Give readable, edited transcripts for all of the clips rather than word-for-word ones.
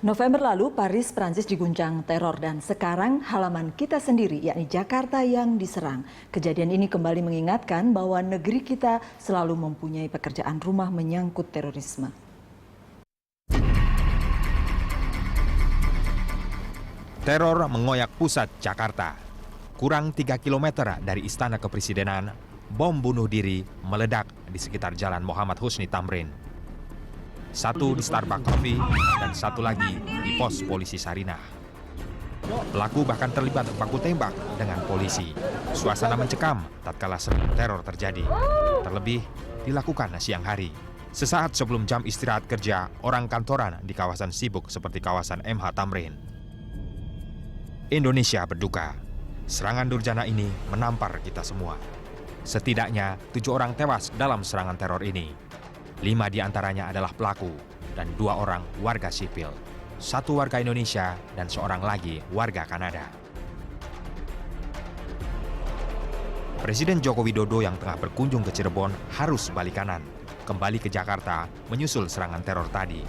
November lalu, Paris, Prancis diguncang teror dan sekarang halaman kita sendiri, yakni Jakarta yang diserang. Kejadian ini kembali mengingatkan bahwa negeri kita selalu mempunyai pekerjaan rumah menyangkut terorisme. Teror mengoyak pusat Jakarta. Kurang 3 km dari Istana Kepresidenan, bom bunuh diri meledak di sekitar Jalan Muhammad Husni Tamrin. Satu di Starbucks Coffee dan satu lagi di pos polisi Sarinah. Pelaku bahkan terlibat baku tembak dengan polisi. Suasana mencekam tatkala serangan teror terjadi. Terlebih dilakukan siang hari. Sesaat sebelum jam istirahat kerja orang kantoran di kawasan sibuk seperti kawasan MH Tamrin. Indonesia berduka. Serangan durjana ini menampar kita semua. Setidaknya 7 orang tewas dalam serangan teror ini. 5 diantaranya adalah pelaku dan 2 orang warga sipil. 1 warga Indonesia dan 1 lagi warga Kanada. Presiden Joko Widodo yang tengah berkunjung ke Cirebon harus balik kanan, kembali ke Jakarta menyusul serangan teror tadi.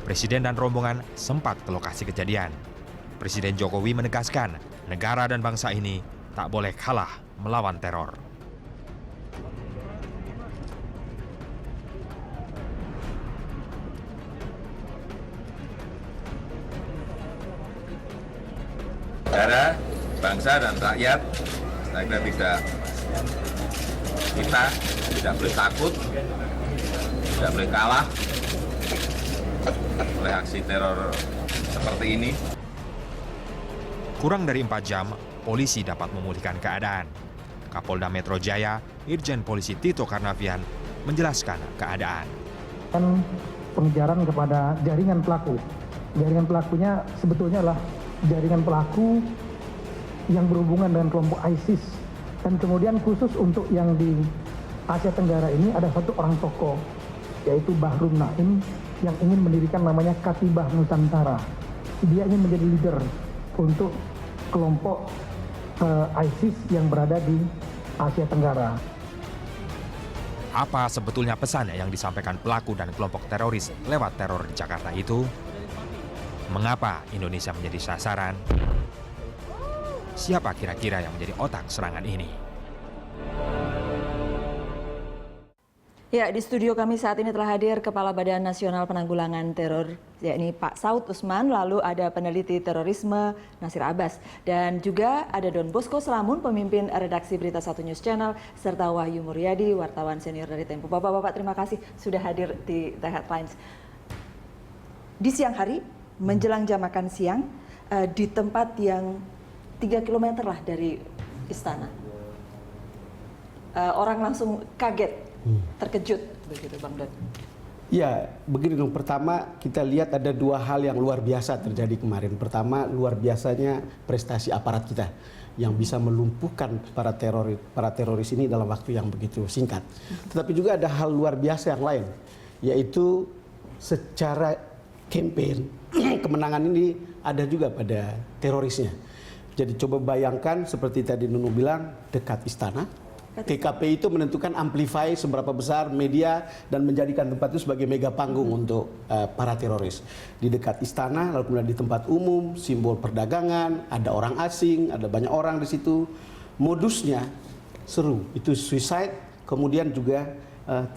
Presiden dan rombongan sempat ke lokasi kejadian. Presiden Jokowi menegaskan negara dan bangsa ini tak boleh kalah melawan teror. Negara, bangsa dan rakyat, saya kira kita tidak boleh takut, tidak boleh kalah oleh aksi teror seperti ini. Kurang dari 4 jam, polisi dapat memulihkan keadaan. Kapolda Metro Jaya, Irjen Polisi Tito Karnavian, menjelaskan keadaan. Pengejaran kepada jaringan pelaku. Jaringan pelakunya sebetulnya adalah jaringan pelaku yang berhubungan dengan kelompok ISIS. Dan kemudian khusus untuk yang di Asia Tenggara ini ada 1 orang tokoh, yaitu Bahrum Naim, yang ingin mendirikan namanya Katibah Nusantara. Dia ingin menjadi leader untuk kelompok ISIS yang berada di Asia Tenggara. Apa sebetulnya pesan yang disampaikan pelaku dan kelompok teroris lewat teror di Jakarta itu? Mengapa Indonesia menjadi sasaran? Siapa kira-kira yang menjadi otak serangan ini? Ya, di studio kami saat ini telah hadir Kepala Badan Nasional Penanggulangan Teror, yakni Pak Saud Usman, lalu ada peneliti terorisme Nasir Abbas, dan juga ada Don Bosco Selamun, pemimpin redaksi Berita 1 News Channel, serta Wahyu Muryadi, wartawan senior dari Tempo. Bapak-bapak, terima kasih sudah hadir di The Headlines. Di siang hari, menjelang jam makan siang, di tempat yang 3 km lah dari istana. Orang langsung kaget. Terkejut begitu Bang Don. Ya, begini dong. Pertama kita lihat ada 2 hal yang luar biasa terjadi kemarin. Pertama, luar biasanya prestasi aparat kita yang bisa melumpuhkan para teroris ini dalam waktu yang begitu singkat. Tetapi juga ada hal luar biasa yang lain, yaitu secara campaign kemenangan ini ada juga pada terorisnya. Jadi coba bayangkan seperti tadi Nunu bilang, dekat istana. TKP itu menentukan amplify seberapa besar media dan menjadikan tempat itu sebagai mega panggung untuk para teroris. Di dekat istana, lalu kemudian di tempat umum, simbol perdagangan, ada orang asing, ada banyak orang di situ. Modusnya seru, itu suicide, kemudian juga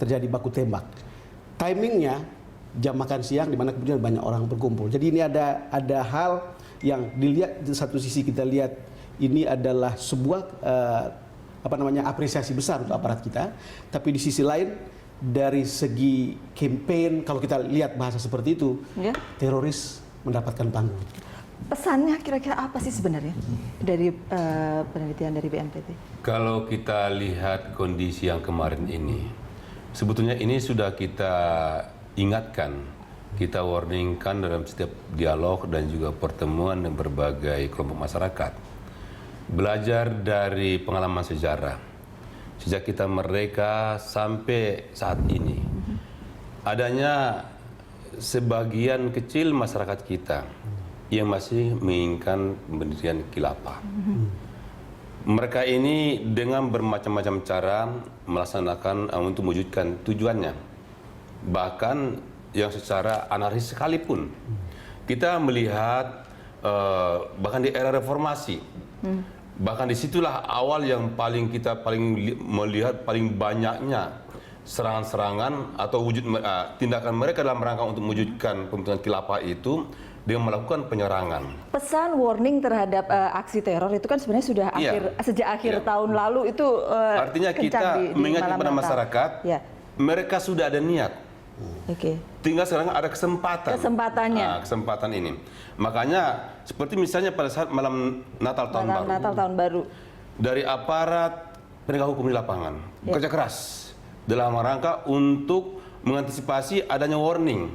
terjadi baku tembak. Timingnya jam makan siang di mana kemudian banyak orang berkumpul. Jadi ini ada hal yang dilihat di satu sisi kita lihat ini adalah sebuah apresiasi besar untuk aparat kita, tapi di sisi lain dari segi campaign kalau kita lihat bahasa seperti itu, ya, teroris mendapatkan panggung. Pesannya kira-kira apa sih sebenarnya dari penelitian dari BNPT? Kalau kita lihat kondisi yang kemarin ini, sebetulnya ini sudah kita ingatkan, kita warningkan dalam setiap dialog dan juga pertemuan dengan berbagai kelompok masyarakat. Belajar dari pengalaman sejarah, sejak kita merdeka sampai saat ini, adanya sebagian kecil masyarakat kita yang masih menginginkan pendirian khilafah. Mereka ini dengan bermacam-macam cara melaksanakan untuk mewujudkan tujuannya. Bahkan yang secara anarkis sekalipun. Kita melihat bahkan di era reformasi, bahkan disitulah awal yang kita melihat paling banyaknya serangan-serangan atau tindakan mereka dalam rangka untuk mewujudkan pembentukan khilafah itu dengan melakukan penyerangan. Pesan warning terhadap aksi teror itu kan sebenarnya sudah sejak akhir tahun lalu itu artinya kita mengingatkan kepada masyarakat, mereka sudah ada niat. Tinggal sekarang ada kesempatan ini. Makanya seperti misalnya pada saat malam Natal tahun baru, dari aparat penegak hukum di lapangan bekerja keras dalam rangka untuk mengantisipasi adanya warning.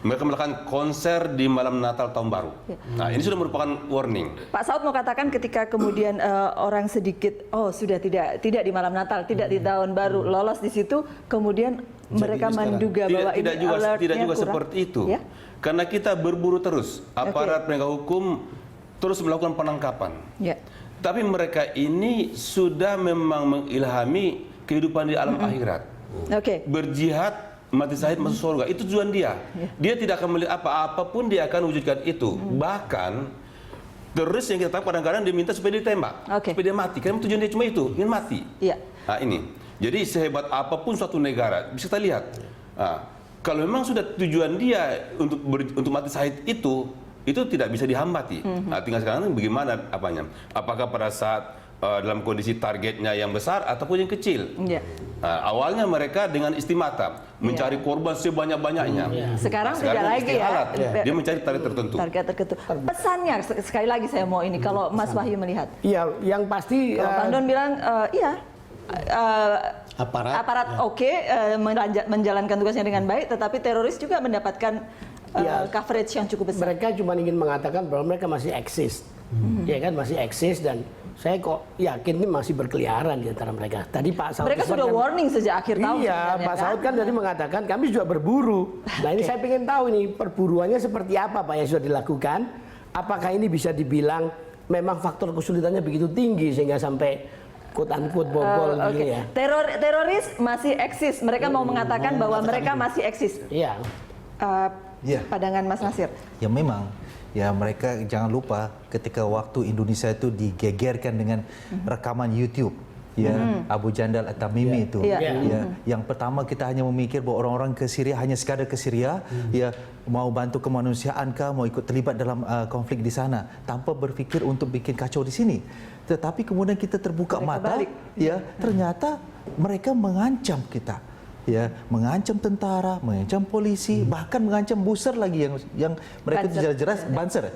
Mereka melakukan konser di malam Natal tahun baru. Nah, ini sudah merupakan warning. Pak Saud mau katakan ketika kemudian orang sedikit sudah tidak di malam Natal, tidak di tahun baru, lolos di situ, kemudian mereka menduga bahwa tidak juga seperti itu. Ya? Karena kita berburu terus, aparat penegak hukum terus melakukan penangkapan. Tapi mereka ini sudah memang mengilhami kehidupan di alam akhirat. Berjihad, mati syahid, masuk surga. Itu tujuan dia. Dia tidak akan melihat apapun dia akan wujudkan itu. Bahkan teroris yang kita tahu kadang-kadang dia minta supaya ditembak, supaya dia mati. Karena tujuan dia cuma itu, ingin mati. Nah ini. Jadi sehebat apapun suatu negara, bisa kita lihat. Kalau memang sudah tujuan dia untuk mati syahid itu tidak bisa dihambati. Nah, tinggal sekarang bagaimana apanya? Apakah pada saat dalam kondisi targetnya yang besar ataupun yang kecil. Awalnya mereka dengan istimata mencari korban sebanyak-banyaknya. Sekarang tidak lagi dia mencari target tertentu. Pesannya sekali lagi saya mau ini kalau Mas Wahyu melihat. Iya, yang pasti Bang Don bilang aparat menjalankan tugasnya dengan baik, tetapi teroris juga mendapatkan coverage yang cukup besar. Mereka cuma ingin mengatakan bahwa mereka masih eksis, ya kan, masih eksis, dan saya kok yakin ini masih berkeliaran di antara mereka. Tadi Pak Saud mereka sudah warning sejak akhir tahun. Iya, Pak Saud kan tadi mengatakan kami juga berburu. Nah ini saya ingin tahu ini perburuannya seperti apa Pak yang sudah dilakukan. Apakah ini bisa dibilang memang faktor kesulitannya begitu tinggi sehingga sampai quote-unquote bobol gitu ya. Teroris masih eksis. Mereka mau mengatakan bahwa mereka masih eksis. Iya. Pandangan Mas Nasir. Ya memang. Ya mereka jangan lupa ketika waktu Indonesia itu digegerkan dengan rekaman YouTube. Ya, Abu Jandal At-Tamimi itu. Ya, yang pertama kita hanya memikir bahwa orang-orang ke Syria hanya sekadar ke Syria, ya mau bantu kemanusiaan kah, mau ikut terlibat dalam konflik di sana, tanpa berfikir untuk bikin kacau di sini. Tetapi kemudian kita terbuka mata, ya ternyata mereka mengancam kita. Ya, mengancam tentara, mengancam polisi, bahkan mengancam Buser lagi yang mereka itu jelas-jelas Banser,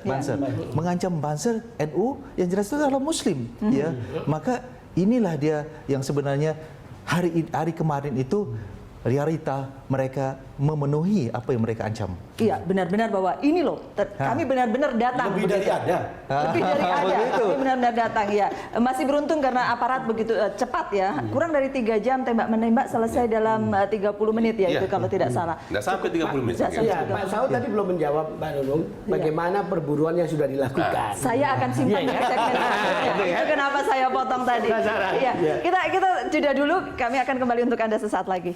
mengancam Banser NU yang jelas itu adalah Muslim. Ya, maka inilah dia yang sebenarnya hari kemarin itu realita mereka memenuhi apa yang mereka ancam. Iya, benar-benar bahwa ini loh, kami benar-benar datang. Lebih dari ada. Lebih dari ada, kami benar-benar datang ya. Masih beruntung karena aparat begitu cepat ya. Kurang dari 3 jam tembak-menembak selesai dalam 30 menit ya, itu kalau tidak salah. Tidak sampai 30 menit. Ya, Pak Saud tadi belum menjawab Mbak Nunung bagaimana perburuan yang sudah dilakukan. Saya akan simpan di segmen selanjutnya. Itu kenapa saya potong tadi. Iya, kita jeda dulu, kami akan kembali untuk Anda sesaat lagi.